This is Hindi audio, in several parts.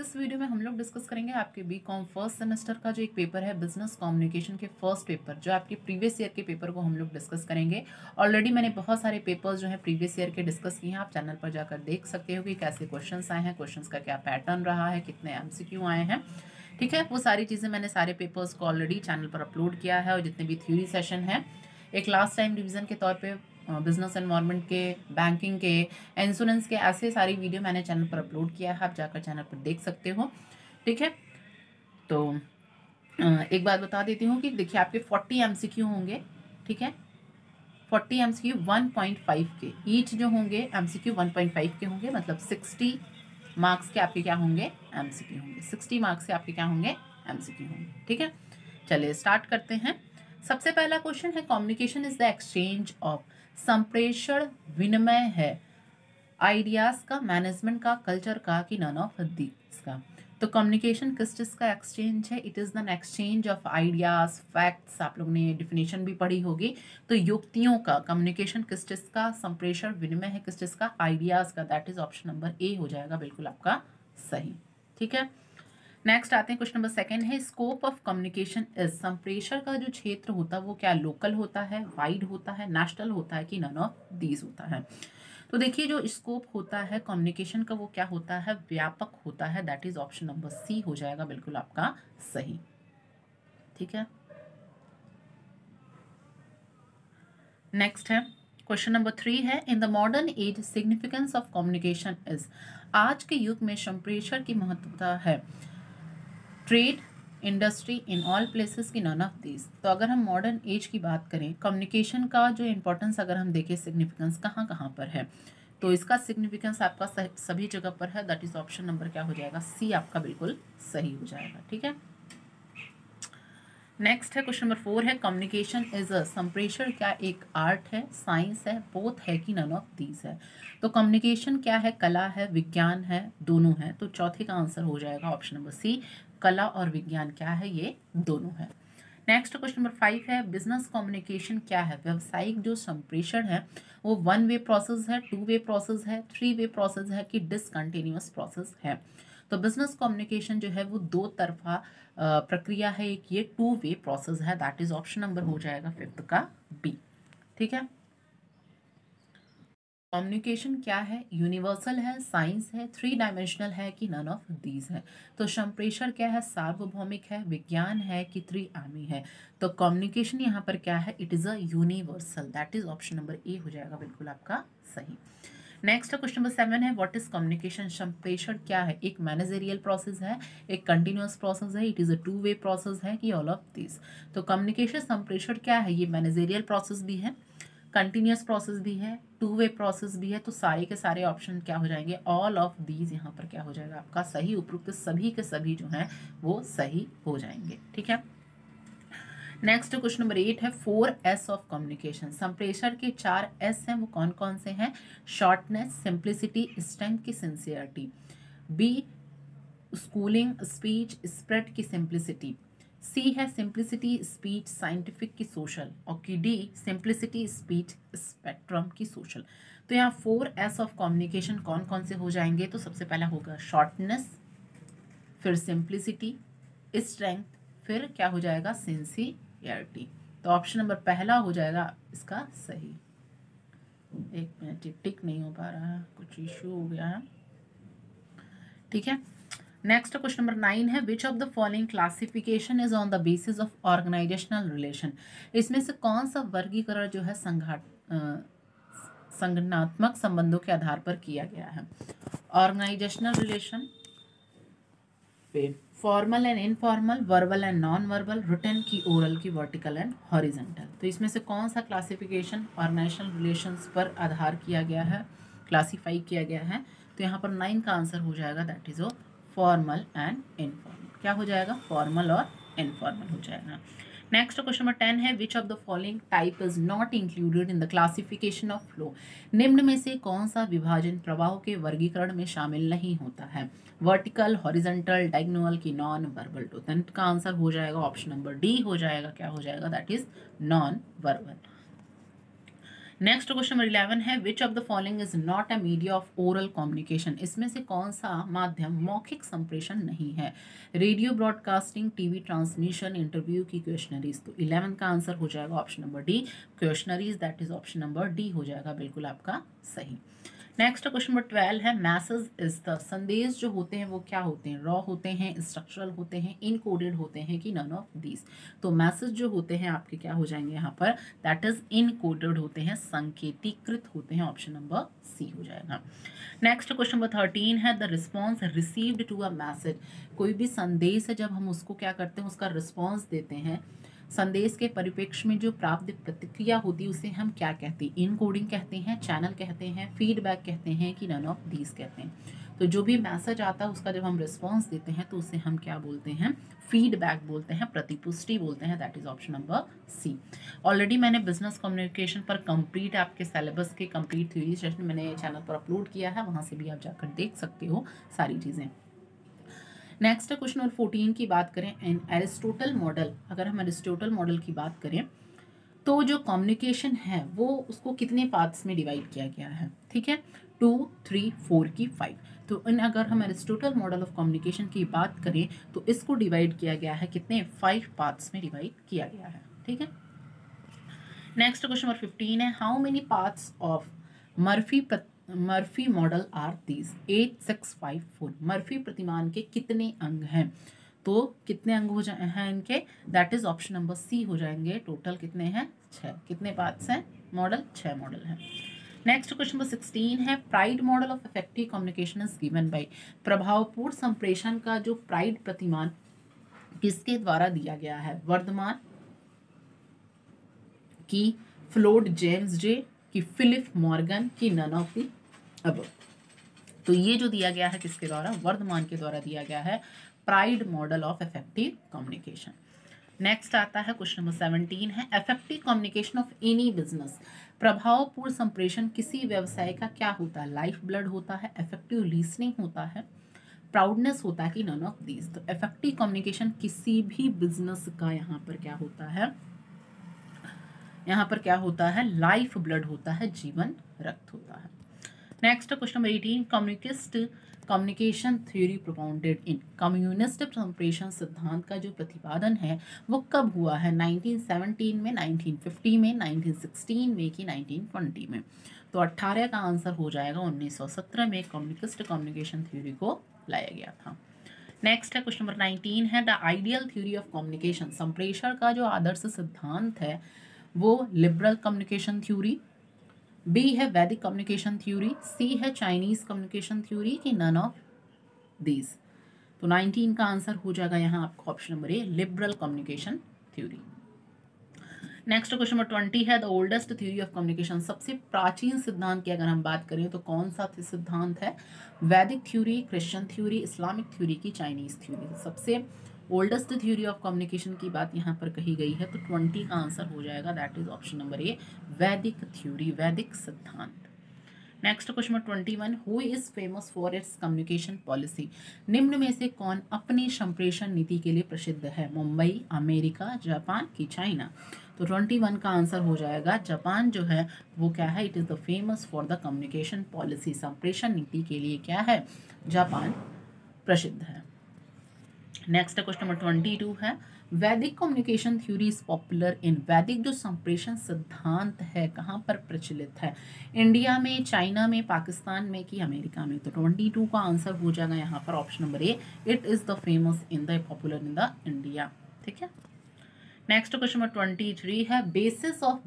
इस वीडियो में हम लोग डिस्कस करेंगे आपके बीकॉम फर्स्ट सेमेस्टर का जो एक पेपर है बिजनेस कम्युनिकेशन के फर्स्ट पेपर, जो आपके प्रीवियस ईयर के पेपर को हम लोग डिस्कस करेंगे। ऑलरेडी मैंने बहुत सारे पेपर्स जो है प्रीवियस ईयर के डिस्कस किए हैं, आप चैनल पर जाकर देख सकते हो कि कैसे क्वेश्चंस आए हैं, क्वेश्चंस का क्या पैटर्न रहा है, कितने एमसीक्यू आए हैं। ठीक है, वो सारी चीज़ें मैंने सारे पेपर्स को ऑलरेडी चैनल पर अपलोड किया है, और जितने भी थ्योरी सेशन है एक लास्ट टाइम रिविजन के तौर पे बिजनेस एनवायरनमेंट के, बैंकिंग के, इंश्योरेंस के, ऐसे सारी वीडियो मैंने चैनल पर अपलोड किया है, आप जाकर चैनल पर देख सकते हो। ठीक है, तो एक बात बता देती हूँ कि देखिए आपके 40 एमसीक्यू होंगे। ठीक है, 40 एमसीक्यू 1.5 के ईच जो होंगे, एमसीक्यू 1.5 के होंगे, मतलब 60 मार्क्स के आपके क्या होंगे, एमसीक्यू होंगे। 60 मार्क्स के आपके क्या होंगे, एमसीक्यू होंगे। ठीक है, चलिए स्टार्ट करते हैं। सबसे पहला क्वेश्चन है, communication is the exchange of, संप्रेषण विनिमय है आइडियाज का, मैनेजमेंट का, कल्चर का, कि नन ऑफ दीज का। तो कम्युनिकेशन किस चीज का एक्सचेंज है? It is the exchange of ideas, facts. आप लोगों ने डिफिनेशन भी पढ़ी होगी, तो युक्तियों का कम्युनिकेशन किस चीज का, संप्रेषण विनिमय है किस चीज का, आइडियाज का। दैट इज ऑप्शन नंबर ए हो जाएगा बिल्कुल आपका सही। ठीक है, नेक्स्ट आते हैं, क्वेश्चन नंबर सेकंड है, स्कोप ऑफ कम्युनिकेशन इज, संप्रेषण का जो क्षेत्र होता है वो क्या लोकल होता है, वाइड होता है, नेशनल होता है, कि नन ऑफ दीज होता है। तो देखिए जो स्कोप होता है कम्युनिकेशन का वो क्या होता है, व्यापक होता है। That is option number C हो जाएगा बिल्कुल आपका सही। ठीक है, नेक्स्ट है क्वेश्चन नंबर 3 है, in the modern age significance of communication is, आज के युग में संप्रेषण की महत्वता है trade, industry, in all places, की नन ऑफ दिस। तो अगर हम मॉडर्न एज की बात करें, कम्युनिकेशन का जो इंपॉर्टेंस अगर हम देखें, सिग्निफिकेंस कहाँ कहाँ पर है, तो इसका सिग्निफिकेंस आपका सभी जगह पर है। दैट इज ऑप्शन नंबर क्या हो जाएगा, सी आपका बिल्कुल सही हो जाएगा। ठीक है, नेक्स्ट है क्वेश्चन नंबर 4 है, कम्युनिकेशन इज अ, संप्रेषण क्या एक आर्ट है, साइंस है, बोथ है, कि नन ऑफ दीज है। तो कम्युनिकेशन क्या है, कला है, विज्ञान है, दोनों है। तो चौथे का आंसर हो जाएगा ऑप्शन नंबर सी, कला और विज्ञान क्या है, ये दोनों है। नेक्स्ट क्वेश्चन नंबर 5 है, बिजनेस कम्युनिकेशन क्या है, व्यवसायिक जो संप्रेषण है वो 1 वे प्रोसेस है, 2 वे प्रोसेस है, 3 वे प्रोसेस है, कि डिसकंटिन्यूअस प्रोसेस है। तो बिजनेस कम्युनिकेशन जो है वो दो तरफा प्रक्रिया है, एक ये 2 वे प्रोसेस है। दैट इज ऑप्शन नंबर हो जाएगा 5th का बी। ठीक है, कम्युनिकेशन क्या है, यूनिवर्सल है, साइंस है, 3 डायमेंशनल है, कि नन ऑफ दीज है। तो संप्रेषण क्या है, सार्वभौमिक है, विज्ञान है, कि त्रिआयामी है। तो कम्युनिकेशन यहाँ पर क्या है, it is a universal. That is option number ए हो जाएगा बिल्कुल आपका सही। नेक्स्ट क्वेश्चन नंबर 7 है, व्हाट इज कम्युनिकेशन, संप्रेषण क्या है, एक मैनेजरियल प्रोसेस है, एक कंटिन्यूअस प्रोसेस है, it is a 2 way process है, कि ऑल ऑफ दिस। तो कम्युनिकेशन संप्रेषण क्या है, ये मैनेजरियल प्रोसेस भी है, कंटिन्यूअस प्रोसेस भी है, 2 वे प्रोसेस भी है। तो सारे के सारे ऑप्शन क्या हो जाएंगे, ऑल ऑफ दीज यहाँ पर क्या हो जाएगा आपका सही। उपरोक्त सभी के सभी जो हैं वो सही हो जाएंगे। ठीक है, नेक्स्ट क्वेश्चन नंबर 8 है, 4 एस ऑफ कम्युनिकेशन, संप्रेषण के 4 एस हैं, वो कौन कौन से हैं, शॉर्टनेस, सिंप्लिसिटी, स्ट्रेंथ, की sincerity. B schooling, speech, spread, की सिंप्लिसिटी। सी है सिंप्लिसिटी, स्पीच, साइंटिफिक, की सोशल। और की डी सिंप्लिसिटी, स्पीच, स्पेक्ट्रम, की सोशल। तो यहाँ 4 एस ऑफ कम्युनिकेशन कौन कौन से हो जाएंगे, तो सबसे पहला होगा शॉर्टनेस, फिर सिंप्लिसिटी, स्ट्रेंथ, फिर क्या हो जाएगा, सिंसियरिटी। तो ऑप्शन नंबर पहला हो जाएगा इसका सही। एक मिनट, टिक नहीं हो पा रहा है, कुछ इशू हो गया है। ठीक है, नेक्स्ट क्वेश्चन नंबर 9 है, which of the following classification is on the basis of organizational relation, इसमें से कौन सा वर्गीकरण जो है संगठनात्मक संबंधों के आधार पर किया गया है। ऑर्गेनाइजेशनल रिलेशन, फिर formal and informal, verbal and non verbal, written, की ओरल, की वर्टिकल एंड हॉरिजेंटल। तो इसमें से कौन सा क्लासिफिकेशन ऑर्गेनाइजेशनल रिलेशंस पर आधार किया गया है, क्लासीफाई किया गया है। तो यहाँ पर 9 का आंसर हो जाएगा, that is formal and informal. क्या हो जाएगा, फॉर्मल और इनफॉर्मल हो जाएगा। नेक्स्ट क्वेश्चन नंबर 10 है, which of the following type is not included in the classification of flow, निम्न में से कौन सा विभाजन प्रवाह के वर्गीकरण में शामिल नहीं होता है, वर्टिकल, हॉरिजॉन्टल, डायगोनल, की नॉन वर्बल। तो 10 का आंसर हो जाएगा ऑप्शन नंबर डी हो जाएगा, क्या हो जाएगा, that is non verbal. Next question number 11 है which of the following is not a media of oral communication. इसमें से कौन सा माध्यम मौखिक संप्रेषण नहीं है? Radio broadcasting, TV transmission, interview की क्वेश्चनरीज। तो 11 का आंसर हो जाएगा option number D, questionnaires, that is option number D हो जाएगा बिल्कुल आपका सही। नेक्स्ट क्वेश्चन नंबर 12 है मैसेज इज द, संदेश जो होते हैं वो क्या होते हैं? रॉ होते हैं, स्ट्रक्चरल होते हैं, इनकोडेड होते हैं कि नन ऑफ दीज? तो मैसेज जो होते हैं आपके क्या हो जाएंगे यहाँ पर? दैट इज इनकोडेड होते हैं, संकेतीकृत होते हैं, ऑप्शन नंबर सी हो जाएगा। नेक्स्ट क्वेश्चन नंबर 13 है the response received to a message. कोई भी संदेश है, जब हम उसको क्या करते हैं, उसका रिस्पॉन्स देते हैं, संदेश के परिप्रेक्ष्य में जो प्राप्त प्रतिक्रिया होती है उसे हम क्या कहते हैं? इनकोडिंग कहते हैं, चैनल कहते हैं, फीडबैक कहते हैं कि नन ऑफ दीज कहते हैं? तो जो भी मैसेज आता है उसका जब हम रिस्पॉन्स देते हैं तो उसे हम क्या बोलते हैं? फीडबैक बोलते हैं, प्रतिपुष्टि बोलते हैं, that is option number C. Already मैंने बिजनेस कम्युनिकेशन पर कंप्लीट आपके सिलेबस के कंप्लीट थ्योरी सेशन मैंने चैनल पर अपलोड किया है, वहां से भी आप जाकर देख सकते हो सारी चीजें। नेक्स्ट क्वेश्चन नंबर 14 की बात करें, इन एरिस्टोटल मॉडल, अगर हम एरिस्टोटल मॉडल की बात करें तो जो कम्युनिकेशन है वो उसको कितने पार्ट्स में डिवाइड किया गया है? ठीक है, 2, 3, 4 की 5। तो इन अगर हम एरिस्टोटल मॉडल ऑफ कम्युनिकेशन की बात करें तो इसको डिवाइड किया गया है कितने? 5 पार्ट्स में डिवाइड किया गया है। ठीक है, नेक्स्ट क्वेश्चन नंबर 15 है how many parts of Murphy model are these? 8, 6, 5, 4। Murphy प्रतिमान के कितने अंग हैं? तो कितने अंग हो जाए हैं इनके? That is option number C हो जाएंगे। टोटल कितने हैं? 6। कितने पार्ट्स हैं? मॉडल 6 मॉडल हैं। नेक्स्ट क्वेश्चन नंबर 16 है pride model of effective communication is given by. प्रभावपूर्ण संप्रेषण का जो प्राइड प्रतिमान किसके द्वारा दिया गया है? वर्धमान की, फ्लोड जेम्स जे की, फिलिप मॉर्गन की, नन ऑफ दी अब? तो ये जो दिया गया है किसके द्वारा? वर्धमान के द्वारा दिया गया है pride model of effective communication. Next आता है क्वेश्चन नंबर 17 है effective communication of any business. प्रभावपूर्ण संप्रेषण किसी व्यवसाय का क्या होता है? लाइफ ब्लड होता है, इफेक्टिव लिसनिंग होता है, प्राउडनेस होता है कि नन ऑफ दीज? तो इफेक्टिव कम्युनिकेशन किसी भी बिजनेस का यहाँ पर क्या होता है? यहाँ पर क्या होता है? लाइफ ब्लड होता है, जीवन रक्त होता है। Next question number 18 communication theory propounded in. Communist संप्रेषण सिद्धांत का जो प्रतिपादन है वो कब हुआ है? 1917 में, 1950 में, 1916 में कि 1920 में? तो 18 का आंसर हो जाएगा 1917 में कम्युनिस्ट कम्युनिकेशन थ्योरी को लाया गया था। नेक्स्ट है क्वेश्चन नंबर 19 है the ideal theory of communication. संप्रेषण का जो आदर्श सिद्धांत है वो लिबरल कम्युनिकेशन थ्योरी, बी है वैदिक कम्युनिकेशन थ्योरी, सी है चाइनीज कम्युनिकेशन थ्योरी की नन ऑफ दीज? तो 19 का आंसर हो जाएगा यहाँ आपका ऑप्शन नंबर ए, liberal communication theory. Next question number 20 है the oldest theory of communication. सबसे प्राचीन सिद्धांत की अगर हम बात करें तो कौन सा सिद्धांत है? वैदिक theory, Christian theory, Islamic theory की चाइनीज थ्योरी? सबसे ओल्डेस्ट थ्योरी ऑफ कम्युनिकेशन की बात यहाँ पर कही गई है तो 20 का आंसर हो जाएगा, दैट इज ऑप्शन नंबर ए, वैदिक थ्योरी, वैदिक सिद्धांत। Next question number 21 who is famous for its communication policy. निम्न में से कौन अपनी संप्रेषण नीति के लिए प्रसिद्ध है? मुंबई, अमेरिका, जापान की चाइना? तो 21 का आंसर हो जाएगा जापान जो है वो क्या है? It is the famous for the communication policy. संप्रेषण नीति के लिए क्या है? जापान प्रसिद्ध है। नेक्स्ट क्वेश्चन नंबर 22 है वैदिक communication theory is popular in. वैदिक जो संप्रेषण सिद्धांत है कहाँ पर प्रचलित है? इंडिया में, चाइना में, पाकिस्तान में कि अमेरिका में? तो 22 का आंसर हो जाएगा यहाँ पर option number A, it is the famous in the popular in the India. ठीक है, नेक्स्ट क्वेश्चन नंबर 23 है basis of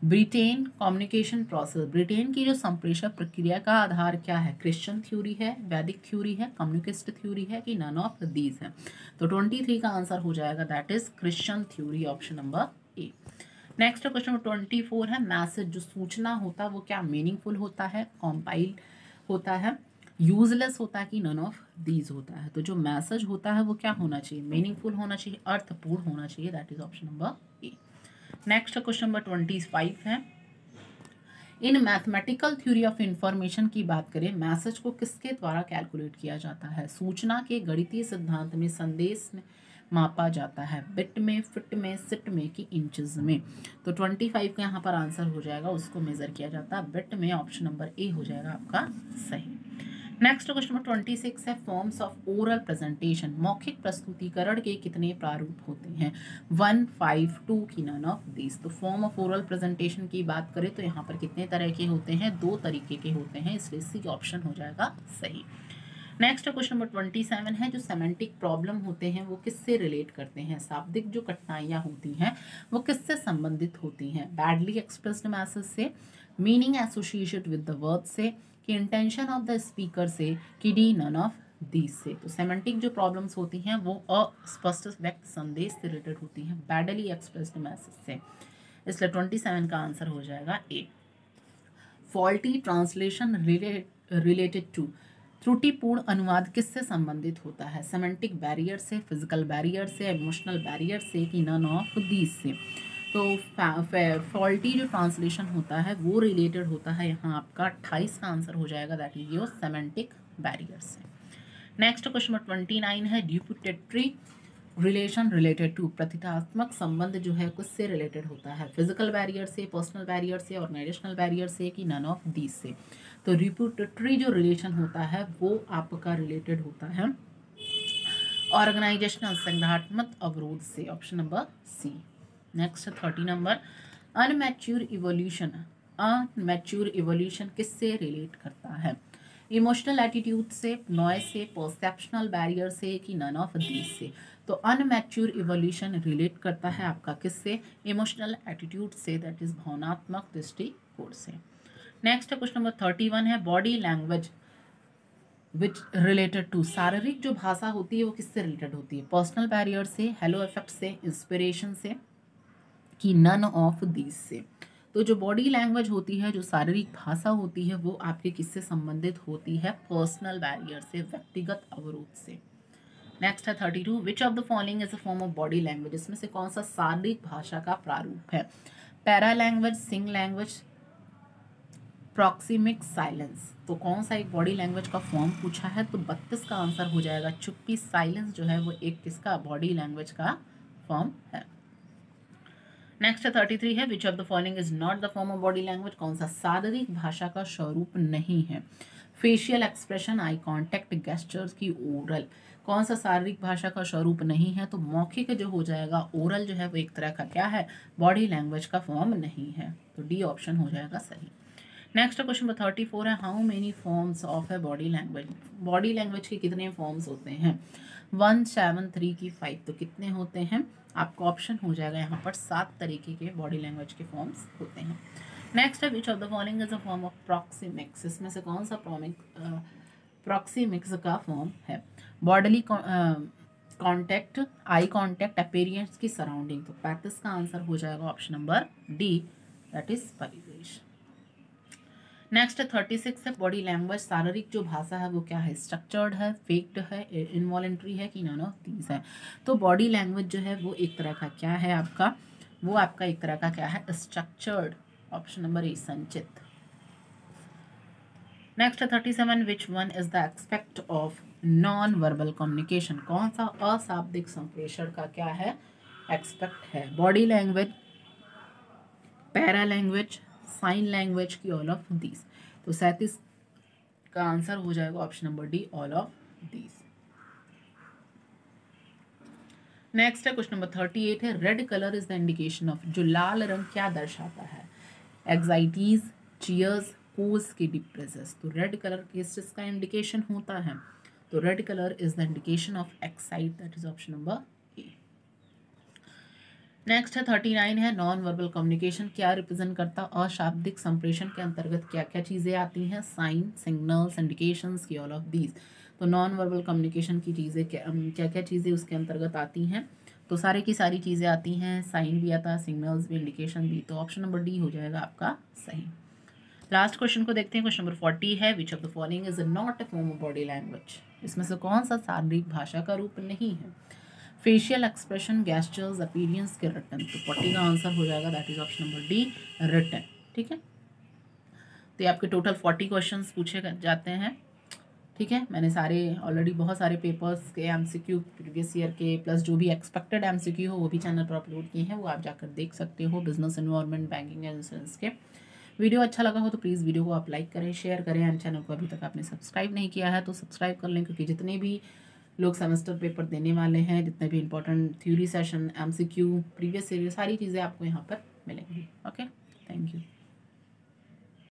Britain communication process. Britain की जो संप्रेषण प्रक्रिया का आधार क्या है? क्रिश्चियन थ्योरी है, वैदिक थ्योरी है, कम्युनिस्ट थ्योरी है कि नन ऑफ दीज है? तो 23 का आंसर हो जाएगा that is Christian theory, option number A. Next question number 24 है मैसेज जो सूचना होता है वो क्या मीनिंगफुल होता है, कॉम्पाइल होता है, यूजलेस होता है कि नन ऑफ दीज होता है? तो जो मैसेज होता है वो क्या होना चाहिए? मीनिंगफुल होना चाहिए, अर्थपूर्ण होना चाहिए, that is option number A. Next question number 25 है इन मैथमेटिकल थ्योरी ऑफ इंफॉर्मेशन की बात करें, मैसेज को किसके द्वारा कैलकुलेट किया जाता है? सूचना के गणितीय सिद्धांत में संदेश में मापा जाता है? बिट में, फिट में, सिट में कि इंचेस में? तो 25 का यहाँ पर आंसर हो जाएगा, उसको मेजर किया जाता है बिट में। ऑप्शन नंबर ए हो जाएगा आपका सही। नेक्स्ट क्वेश्चन नंबर 26 है फॉर्म्स ऑफ ओरल प्रेजेंटेशन। मौखिक प्रस्तुतिकरण के कितने प्रारूप होते हैं? 1, 5, 2 की नन ऑफ दिस। तो फॉर्म ऑफ ओरल प्रेजेंटेशन की बात करें तो यहाँ पर कितने तरह के होते हैं? 2 तरीके के होते हैं, इसलिए सी ऑप्शन हो जाएगा सही। नेक्स्ट क्वेश्चन नंबर 27 है जो सेमेंटिक प्रॉब्लम होते हैं वो किससे रिलेट करते हैं? शाब्दिक जो कठिनाइयाँ होती हैं वो किससे संबंधित होती हैं? बैडली एक्सप्रेस्ड मैसेज से, meaning associated with the word से, कि इंटेंशन ऑफ द स्पीकर से, कि डी नन ऑफ दीज से। तो सेमेंटिक जो प्रॉब्लम्स होती हैं वो अस्पष्ट व्यक्त संदेश से रिलेटेड होती हैं, बैडली एक्सप्रेस्ड मैसेज से, इसलिए 27 का आंसर हो जाएगा A. Faulty translation related to. त्रुटिपूर्ण अनुवाद किससे संबंधित होता है? सेमेंटिक बैरियर से, फिजिकल बैरियर से, इमोशनल बैरियर से, कि नन ऑफ दीज से। तो फॉल्टी जो ट्रांसलेशन होता है वो रिलेटेड होता है यहाँ आपका 28 का आंसर हो जाएगा, that is your semantic barrier से। नेक्स्ट क्वेश्चन नंबर 29 है ड्यूपिटेटरी रिलेशन रिलेटेड टू। प्रतीकात्मक संबंध जो है किससे रिलेटेड होता है? फिजिकल बैरियर से, पर्सनल बैरियर से, ऑर्गेनाइजेशनल बैरियर से, कि नन ऑफ दीज से। तो रिप्यूटेटरी जो रिलेशन होता है वो आपका रिलेटेड होता है ऑर्गेनाइजेशनल संगठनात्मक अवरोध से, option number C. Next 30 number immature evolution. Immature evolution किससे रिलेट करता है? इमोशनल एटीट्यूड से, नॉइज से, परसेप्शनल बैरियर से, कि नन ऑफ दीज से। तो अनमैच्योर इवोल्यूशन रिलेट करता है आपका किससे? इमोशनल एटीट्यूड से, दैट इज भावनात्मक दृष्टिकोण से। नेक्स्ट क्वेश्चन नंबर 31 है body language which related to. शारीरिक जो भाषा होती है वो किससे रिलेटेड होती है? पर्सनल बैरियर से, हेलो इफेक्ट से, इंस्पिरेशन से, कि नन ऑफ दीज से। तो जो बॉडी लैंग्वेज होती है, जो शारीरिक भाषा होती है वो आपके किससे संबंधित होती है? पर्सनल बैरियर से, व्यक्तिगत अवरोध से। नेक्स्ट है 32 विच of the following is a form of body language. इसमें से कौन सा शारीरिक भाषा का प्रारूप है? पैरा लैंग्वेज, सिंग लैंग्वेज, प्रॉक्सिमिक साइलेंस। तो कौन सा एक बॉडी लैंग्वेज का फॉर्म पूछा है? तो 32 का आंसर हो जाएगा चुप्पी। साइलेंस जो है वो एक किसका बॉडी लैंग्वेज का फॉर्म है। नेक्स्ट 33 है which of the following is not the form of body language. कौन सा शारीरिक भाषा का स्वरूप नहीं है? Facial expression, eye contact, gestures, की ओरल। कौन सा शारीरिक भाषा का स्वरूप नहीं है? तो मौखिक जो हो जाएगा, ओरल जो है वो एक तरह का क्या है? बॉडी लैंग्वेज का फॉर्म नहीं है, तो डी ऑप्शन हो जाएगा सही। नेक्स्ट क्वेश्चन नंबर 34 है how many forms of a body language. Body language के कितने फॉर्म्स होते हैं? 1, 7, 3 की 5। तो कितने होते हैं? आपका ऑप्शन हो जाएगा यहाँ पर 7 तरीके के बॉडी लैंग्वेज के फॉर्म्स होते हैं। नेक्स्ट है which of the following is a form of proxemics. इसमें से कौन सा प्रॉक्सिमिक्स का फॉर्म है? Bodily contact, eye contact, appearance की सराउंडिंग। तो 35 का आंसर हो जाएगा option number D, that is परिवेश। नेक्स्ट 36 है बॉडी लैंग्वेज। शारीरिक जो भाषा है वो क्या है? स्ट्रक्चर्ड है, फेक्ड है, इनवॉलेंट्री है, कि नन ऑफ दीज है। तो बॉडी लैंग्वेज जो है वो एक तरह का क्या है आपका? वो आपका एक तरह का क्या है? स्ट्रक्चर्ड, ऑप्शन नंबर ए संचित। Next 37 which one is the aspect of non verbal communication. कौन सा अशाब्दिक संप्रेषण का क्या है? एक्सपेक्ट है? Body language, para language, sign language, की ऑल ऑफ दीज। तो 37 का आंसर हो जाएगा option number D, all of these. Next है क्वेश्चन नंबर 38 है red colour is the indication of. जो लाल रंग क्या दर्शाता है? एग्जाइटीज, चीयर्स, कोज, की डिप्रेसेस। तो रेड कलर किस चीज का इंडिकेशन होता है? तो red colour is the indication of excite, that is option number A. Next है 39 है नॉन वर्बल कम्युनिकेशन क्या रिप्रेजेंट करता? अशाब्दिक संप्रेषण के अंतर्गत क्या क्या चीज़ें आती हैं? साइन, सिग्नल्स, इंडिकेशंस, की ऑल ऑफ दीज। तो नॉन वर्बल कम्युनिकेशन की चीज़ें क्या क्या चीज़ें उसके अंतर्गत आती हैं? तो सारी की सारी चीज़ें आती हैं, साइन भी आता है, सिग्नल्स भी, इंडिकेशन भी। तो ऑप्शन नंबर डी हो जाएगा आपका सही। लास्ट क्वेश्चन को देखते हैं। क्वेश्चन नंबर 40 है which of the following is not a form of body language. इसमें से कौन सा शारीरिक भाषा का रूप नहीं है? फेशियल एक्सप्रेशन, गेस्चर्स, अपीयरेंस, के रिटन। तो 40 का आंसर हो जाएगा, that is option number D, written. ठीक है, तो ये आपके टोटल 40 क्वेश्चंस पूछे जाते हैं। ठीक है, मैंने सारे ऑलरेडी बहुत सारे पेपर्स के एमसीक्यू प्रीवियस ईयर के प्लस जो भी एक्सपेक्टेड एमसीक्यू हो वो भी चैनल पर अपलोड किए हैं, वो आप जाकर देख सकते हो। Business environment, banking and insurance के वीडियो अच्छा लगा हो तो प्लीज़ वीडियो को आप लाइक करें, शेयर करें, एंड चैनल को अभी तक आपने सब्सक्राइब नहीं किया है तो सब्सक्राइब कर लें, क्योंकि जितने भी लोग सेमेस्टर पेपर देने वाले हैं, जितने भी important theory session, MCQ, previous year, सारी चीज़ें आपको यहाँ पर मिलेंगी।